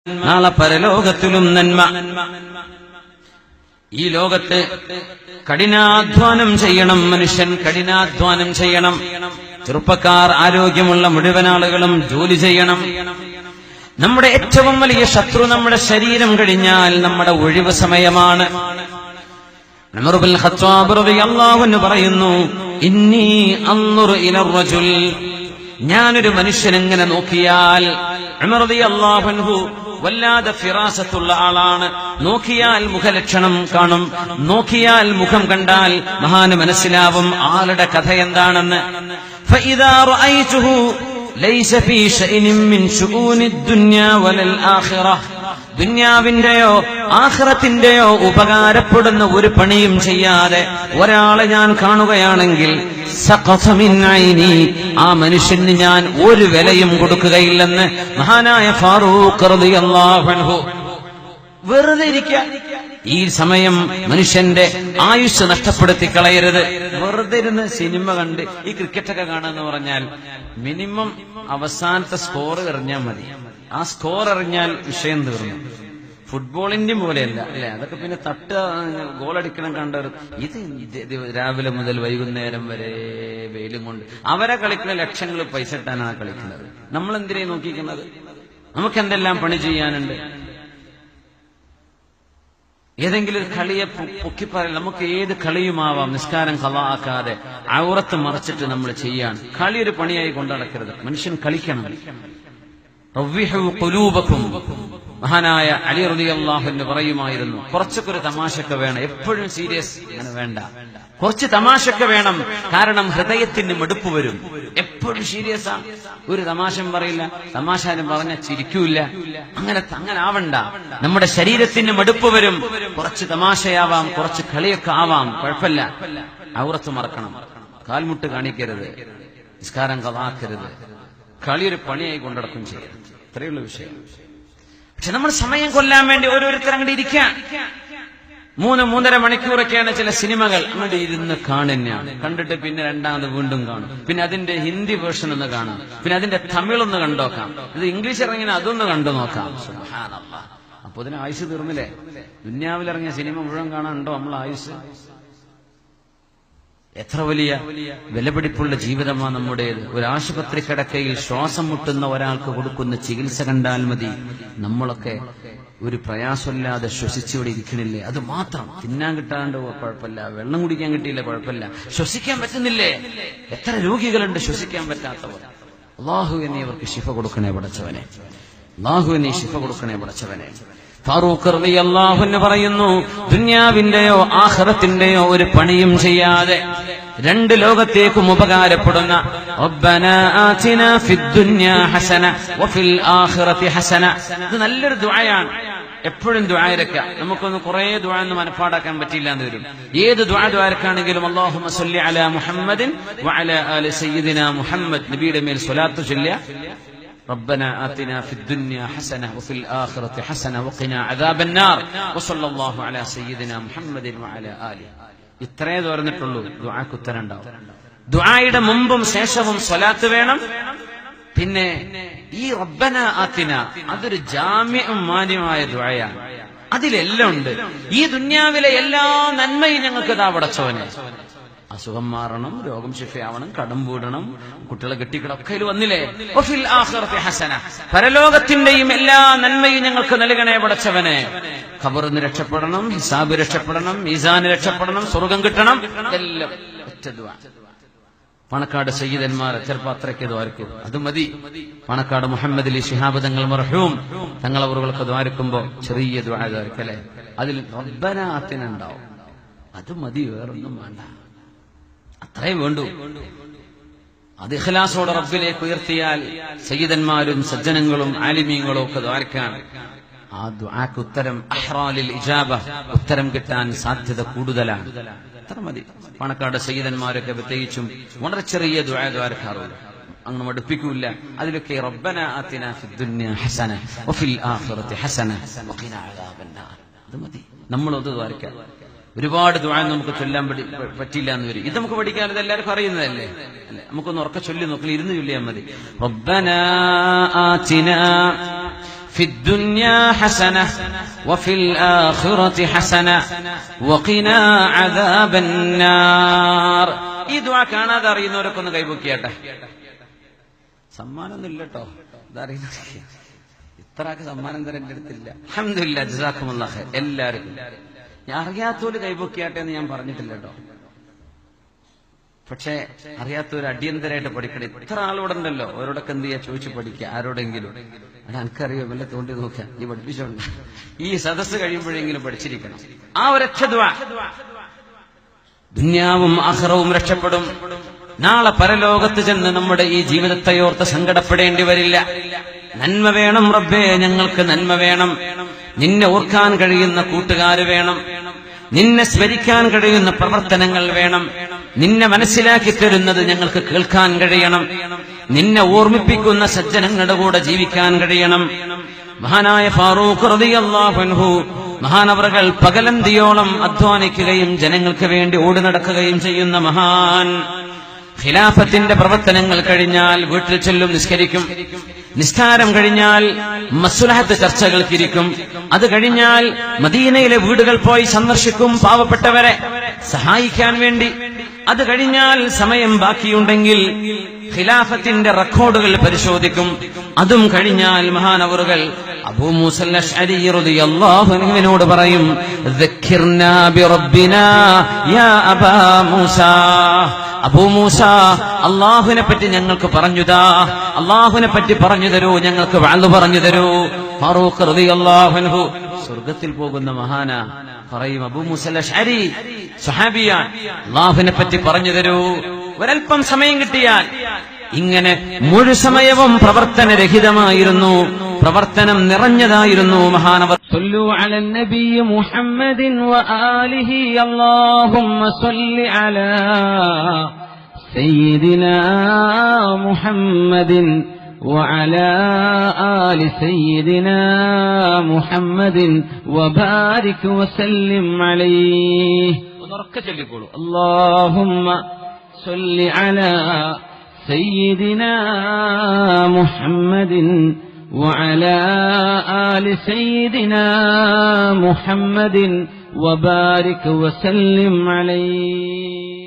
നാളെ പരലോകത്തിലും നന്മ. ഈ ലോകത്ത് കഠിനാധ്വാനം ചെയ്യണം, മനുഷ്യൻ കഠിനാധ്വാനം ചെയ്യണം. ചെറുപ്പക്കാർ, ആരോഗ്യമുള്ള മുഴുവൻ ആളുകളും ജോലി ചെയ്യണം. നമ്മുടെ ഏറ്റവും വലിയ ശത്രു നമ്മുടെ ശരീരം കഴിഞ്ഞാൽ നമ്മുടെ ഒഴിവ് സമയമാണ്. ഉമർ ഇബ്നുൽ ഖത്താബ് റളിയല്ലാഹു അൻഹു പറയുന്നു, ഇന്നി അൻദുറു ഇലർ റജുൽ, ഞാനൊരു മനുഷ്യനെങ്ങനെ നോക്കിയാൽ, ഉമർ റളിയല്ലാഹു അൻഹു വല്ലാതെ ഫിറാസത്തുള്ള ആളാണ്. നോക്കിയാൽ മുഖലക്ഷണം കാണും, നോക്കിയാൽ മുഖം കണ്ടാൽ മഹാന് മനസ്സിലാവും ആളുടെ കഥ എന്താണെന്ന്. ഫഇദാ റഅയ്തുഹു ലൈസ ഫീ ശൈഇൻ മിൻ ശുഊനി ദുനിയാ വലൽ ആഖിറ, ദുനിയാവിന്റെയോ ആഖിറത്തിന്റെയോ ഉപകാരപ്പെടുന്ന ഒരു പണിയും ചെയ്യാതെ ഒരാളെ ഞാൻ കാണുകയാണെങ്കിൽ സഖത മിൻ ഐനി, ആ മനുഷ്യന് ഞാൻ ഒരു വിലയും കൊടുക്കുകയില്ലെന്ന് മഹാനായ ഫാറൂഖ് റളിയല്ലാഹു അൻഹു. വെറുതെ ഇരിക്കുക, ഈ സമയം മനുഷ്യന്റെ ആയുസ് നഷ്ടപ്പെടുത്തി കളയരുത്. വെറുതെ ഇരുന്ന് സിനിമ കണ്ട് ഈ ക്രിക്കറ്റൊക്കെ കാണാന്ന് പറഞ്ഞാൽ മിനിമം അവസാനത്തെ സ്കോർ എറിഞ്ഞാൽ മതി. ആ സ്കോർ എറിഞ്ഞാൽ വിഷയം തീർന്നു. ഫുട്ബോളിന്റെ പോലെയല്ല അല്ലെ, അതൊക്കെ പിന്നെ ഗോളടിക്കണം കണ്ടവർ. ഇത് രാവിലെ മുതൽ വൈകുന്നേരം വരെ വെയിലും കൊണ്ട് അവരെ കളിക്കുന്ന ലക്ഷങ്ങൾ പൈസ ഇട്ടാനാണ് കളിക്കുന്നത്. നമ്മൾ എന്തിനാ നോക്കിക്കുന്നത്? നമുക്ക് എന്തെല്ലാം പണി ചെയ്യാനുണ്ട്. ഏതെങ്കിലും ഒരു കളിയെ പൊക്കിപ്പറയാൻ നമുക്ക് ഏത് കളിയുമാവാം. നിസ്കാരം ഖളാ ആക്കാതെ ഔറത്ത് മറച്ചിട്ട് നമ്മൾ ചെയ്യാൻ കളി ഒരു പണിയായി കൊണ്ടടക്കരുത്. മനുഷ്യൻ കളിക്കണം. റവ്വിഹു ഖുലൂബക്കും, മഹാനായ അലി റളിയല്ലാഹു അൻഹു പറയുമായിരുന്നു, കുറച്ചൊക്കെ ഒരു തമാശയൊക്കെ വേണം, എപ്പോഴും സീരിയസ് അങ്ങനെ വേണ്ട, കുറച്ച് തമാശയൊക്കെ വേണം. കാരണം ഹൃദയത്തിന് മടുപ്പ് വരും. എപ്പോഴും സീരിയസ് ആണ്, ഒരു തമാശയും പറയില്ല, തമാശാനും പറഞ്ഞാൽ ചിരിക്കൂല. അങ്ങനെ ആവണ്ട. നമ്മുടെ ശരീരത്തിന് മടുപ്പ് വരും. കുറച്ച് തമാശയാവാം, കുറച്ച് കളിയൊക്കെ ആവാം, കുഴപ്പമില്ല. ഔറത്ത് മറക്കണം, കാൽമുട്ട് കാണിക്കരുത്, നിസ്കാരം ഖളാക്കരുത്, കളി ഒരു പണിയായി കൊണ്ടടക്കും ചെയ്യരുത്. ഇത്രയുള്ള വിഷയം. പക്ഷെ നമ്മൾ സമയം കൊല്ലാൻ വേണ്ടി ഓരോരുത്തർ അങ്ങോട്ട് ഇരിക്കാൻ 3-3.5 മണിക്കൂറൊക്കെയാണ് ചില സിനിമകൾ. അങ്ങോട്ട് ഇരുന്ന് കാണുന്നതാണ്. കണ്ടിട്ട് പിന്നെ രണ്ടാമത് വീണ്ടും കാണും. പിന്നെ അതിന്റെ ഹിന്ദി വേർഷൻ ഒന്ന് കാണാം, പിന്നെ അതിന്റെ തമിഴൊന്ന് കണ്ടോക്കാം, ഇത് ഇംഗ്ലീഷ് ഇറങ്ങിയ അതൊന്ന് കണ്ടു നോക്കാം. സുബ്ഹാനല്ലാഹ്. അപ്പൊ ഇതിന് ആയുസ് തീർന്നില്ലേ? ദുനിയാവിലിറങ്ങിയ സിനിമ മുഴുവൻ കാണാനുണ്ടോ നമ്മൾ ആയുസ്? എത്ര വലിയ വിലപിടിപ്പുള്ള ജീവിതമാണ് നമ്മുടേത്. ഒരു ആശുപത്രി കിടക്കയിൽ ശ്വാസം മുട്ടുന്ന ഒരാൾക്ക് കൊടുക്കുന്ന ചികിത്സ കണ്ടാൽ മതി നമ്മളൊക്കെ ഒരു പ്രയാസമില്ലാതെ ശ്വസിച്ചുകൂടെ ഇരിക്കണില്ലേ? അത് മാത്രം. തിന്നാൻ കിട്ടാണ്ട് കുഴപ്പമില്ല, വെള്ളം കുടിക്കാൻ കിട്ടിയില്ല കുഴപ്പമില്ല, ശ്വസിക്കാൻ പറ്റുന്നില്ലേ? എത്ര രോഗികളുണ്ട് ശ്വസിക്കാൻ പറ്റാത്തവർ. അല്ലാഹുവേ നീ അവർക്ക് ശിഫ കൊടുക്കണേ പടച്ചവനെ, അല്ലാഹുവേ നീ ശിഫ കൊടുക്കണേ പടച്ചവനെ. ഫാറൂഖ് റളിയല്ലാഹു അൻഹു പറയുന്നു, ദുനിയാവിന്റെയോ ആഖിറത്തിന്റെയോ ഒരു പണിയും ചെയ്യാതെ രണ്ട് ലോകത്തേക്കും ഉപകാരപ്പെടുന്ന റബ്ബനാ ആതിനാ ഫിദ് ദുനിയാ ഹസന വഫിൽ ആഖിറതി ഹസന. ഇത് നല്ലൊരു ദുആയാണ്. എപ്പോഴും ദുആയിരക്ക. നമുക്കൊന്ന് കുറെ ദുആ ഒന്നും മനപ്പാടാക്കാൻ പറ്റില്ല എന്ന് വരും. ഏത് ദുആരക്കാണെങ്കിലും അല്ലാഹുമ്മ സ്വല്ലി അലാ മുഹമ്മദിൻ വഅലാ ആലി സയ്യിദിനാ മുഹമ്മദ്, നബിയുടെ മേൽ സ്വലാത്ത് ചൊല്ലുക. ربنا آتنا في الدنيا حسنة وفي الآخرة حسنة وقنا عذاب النار وصلى الله على سيدنا محمد وعلى آله. ഇത്രേ പറഞ്ഞിട്ടുള്ളൂ. ദുആക്ക് ഉത്തരം ഉണ്ടാവും. ദുആയുടെ മുമ്പും ശേഷവും സ്വലാത്ത് വേണം. പിന്നെ ഈ റബ്ബന ആതിന അതൊരു ജാമിഉം മാന്യമായ ദുആയാണ്. അതിലെല്ലാം ഉണ്ട്. ഈ ദുനിയാവിലെ എല്ലാ നന്മയും ഞങ്ങൾക്ക് ദാ പടച്ചവനെ. അസുഖം മാറണം, രോഗം ശിഫയാവണം, കടം വീടണം, കുട്ടികളെ കെട്ടിക്കിട ഒക്കെ ഇതിൽ വന്നില്ലേ? വഫിൽ ആഖിറതി ഹസന, പരലോകത്തിന്റെയും എല്ലാ നന്മയും ഞങ്ങൾക്ക് നൽകണേ പടച്ചവനെ. ഖബറിന് രക്ഷപ്പെടണം, ഹിസാബ് രക്ഷപ്പെടണം, മീസാന് രക്ഷപ്പെടണം, സ്വർഗം കിട്ടണം. എല്ലാം ഒറ്റ ദുആ. പണക്കാട് സയ്യിദന്മാർ ചിലപ്പോൾ അത്രയ്ക്ക് ദ്വാരക്കും, അത് മതി. പണക്കാട് മുഹമ്മദ് അലി ശിഹാബ് തങ്ങൾ മർഹൂം തങ്ങളവർക്ക് ദ്വാരക്കുമ്പോ ചെറിയ ദുആ ദ്വാരക്കല്ലേ, അതിൽ റബ്ബന ആതിന ഉണ്ടാവും. അത് മതി, വേറൊന്നും വേണ്ട. അത്രേ വേണ്ടു. അത് ഇഖ്ലാസോടെ റബ്ബിലേക്ക് ഉയർത്തിയാൽ സയ്യിദന്മാരും സജ്ജനങ്ങളും ആലിമീങ്ങളും ഒക്കെ ദ്വാരക്കാൻ ആ ദുആക്ക് ഉത്തരം അഹ്റാലിൽ ഇജാബ, ഉത്തരം കിട്ടാൻ സാധ്യത കൂടുതലാണ്. അത്ര മതി. പണക്കാട് സയ്യിദന്മാരൊക്കെ പ്രത്യേകിച്ചും വളരെ ചെറിയ ദുആ ദ്വാരക്കാറുണ്ട്, അങ്ങ് മടുപ്പിക്കൂല. അതിലൊക്കെ റബ്ബന ആതിനാ ഫിദ് ദുനിയാ ഹസന വഫിൽ ആഖിറതി ഹസന വഖിനാ അദാബന്നാർ. അത് മതി. നമ്മളത് ദ്വാരക്കാൻ. ഒരുപാട് ദുആ നമുക്ക് ചൊല്ലാൻ പറ്റില്ല എന്ന് വരും. ഇത് നമുക്ക് പഠിക്കാൻ ഇത് എല്ലാവർക്കും അറിയുന്നതല്ലേ? നമുക്കൊന്ന് ഉറക്കെ ചൊല്ലി നോക്കി, ഇരുന്ന് ചൊല്ലിയാൽ മതി. റബ്ബനാ ആതിനാ ഫിദ് ദുനിയാ ഹസന വഫിൽ ആഖിറതി ഹസന വഖിനാ അദാബന്നാർ. ഈ ദുആ കാണാതെ അറിയുന്നവരൊക്കെ ഒന്ന് കൈപൊക്കിയാട്ടെ. സമ്മാനമൊന്നും ഇല്ലട്ടോ, ഇതറിയുന്ന ഇത്രക്ക് സമ്മാനം തരാൻ എന്റെ അടുത്തില്ല. അൽഹംദുലില്ലാഹ്, ജസാക്കുമുല്ലാഹ് ഖൈർ. എല്ലാവരും ഞാൻ അറിയാത്തോല് കൈപൊക്കിയാട്ടെ എന്ന് ഞാൻ പറഞ്ഞിട്ടില്ല കേട്ടോ. പക്ഷെ അറിയാത്തവര് അടിയന്തരമായിട്ട് പഠിക്കണം. ഇത്ര ആളോടുണ്ടല്ലോ, അവരോടൊക്കെ എന്ത് ചെയ്യാ, ചോദിച്ചു പഠിക്കുക. ആരോടെങ്കിലും അത് എനിക്കറിയോ, വല്ല തോണ്ടി നോക്കുക, നീ പഠിപ്പിച്ചോണ്ട് ഈ സദസ്സ് കഴിയുമ്പോഴെങ്കിലും പഠിച്ചിരിക്കണം. ആ ഒരൊറ്റ ദുആ ദുനിയാവും ആഖിറവും രക്ഷപ്പെടും. നാളെ പരലോകത്ത് ചെന്ന് നമ്മുടെ ഈ ജീവിതത്തെയോർത്ത് സങ്കടപ്പെടേണ്ടി വരില്ല. നന്മ വേണം റബ്ബേ, ഞങ്ങൾക്ക് നന്മ വേണം. നിന്നെ ഓർക്കാൻ കഴിയുന്ന കൂട്ടുകാര് വേണം, നിന്നെ സ്മരിക്കാൻ കഴിയുന്ന പ്രവർത്തനങ്ങൾ വേണം, നിന്നെ മനസ്സിലാക്കി തരുന്നത് ഞങ്ങൾക്ക് കേൾക്കാൻ കഴിയണം, നിന്നെ ഓർമ്മിപ്പിക്കുന്ന സജ്ജനങ്ങളുടെ കൂടെ ജീവിക്കാൻ കഴിയണം. മഹാനായ ഫാറൂഖ് റളിയല്ലാഹു അൻഹു മഹാനവറുകൾ പകലന്തിയോളം അധ്വാനിക്കുകയും ജനങ്ങൾക്ക് വേണ്ടി ഓടി നടക്കുകയും ചെയ്യുന്ന മഹാൻ. ഖിലാഫത്തിന്റെ പ്രവർത്തനങ്ങൾ കഴിഞ്ഞാൽ വീട്ടിൽ ചെല്ലും, നിസ്കരിക്കും. നിസ്കാരം കഴിഞ്ഞാൽ മസ്ലഹത്ത് ചർച്ചകൾക്കിരിക്കും. അത് കഴിഞ്ഞാൽ മദീനയിലെ വീടുകൾ പോയി സന്ദർശിക്കും, പാവപ്പെട്ടവരെ സഹായിക്കാൻ വേണ്ടി. അത് കഴിഞ്ഞാൽ സമയം ബാക്കിയുണ്ടെങ്കിൽ ഖിലാഫത്തിന്റെ റെക്കോർഡുകൾ പരിശോധിക്കും. അതും കഴിഞ്ഞാൽ മഹാനവറുകൾ അബൂ മൂസൽ അശ്അരി റളിയല്ലാഹു അൻഹുവിനോട് പറയും, ദക്കിർനാ ബിറബ്ബിനാ യാ അബാ മൂസ. അബൂ മൂസ, അല്ലാഹുവിനെ പറ്റി ഞങ്ങൾക്ക് പറഞ്ഞുതാ, അല്ലാഹുവിനെ പറ്റി പറഞ്ഞു തരൂ, ഞങ്ങൾക്ക് വഅദ് പറഞ്ഞു തരൂ. ഫാറൂഖ് റളിയല്ലാഹു അൻഹു സ്വർഗ്ഗത്തിൽ പോകുന്ന മഹാന പറയും, അബൂ മൂസൽ അശ്അരി സ്വഹാബിയാൻ, അല്ലാഹുവിനെ പറ്റി പറഞ്ഞു തരൂ. ഒരൽപ്പം സമയം കിട്ടിയാൽ ഇങ്ങനെ മുഴുസമയവും പ്രവർത്തനരഹിതമായിരുന്നു, പ്രവർത്തനം നിറഞ്ഞതായിരുന്നു മഹാനവർ. സല്ലു അലൻ നബി മുഹമ്മദിൻ വആലിഹി അല്ലാഹുമ്മ സല്ലി അലാ സയ്യിദിനാ മുഹമ്മദിൻ وعلى آل سيدنا محمد وبارك وسلم عليه. اللهم صل على سيدنا محمد وعلى آل سيدنا محمد وبارك وسلم عليه.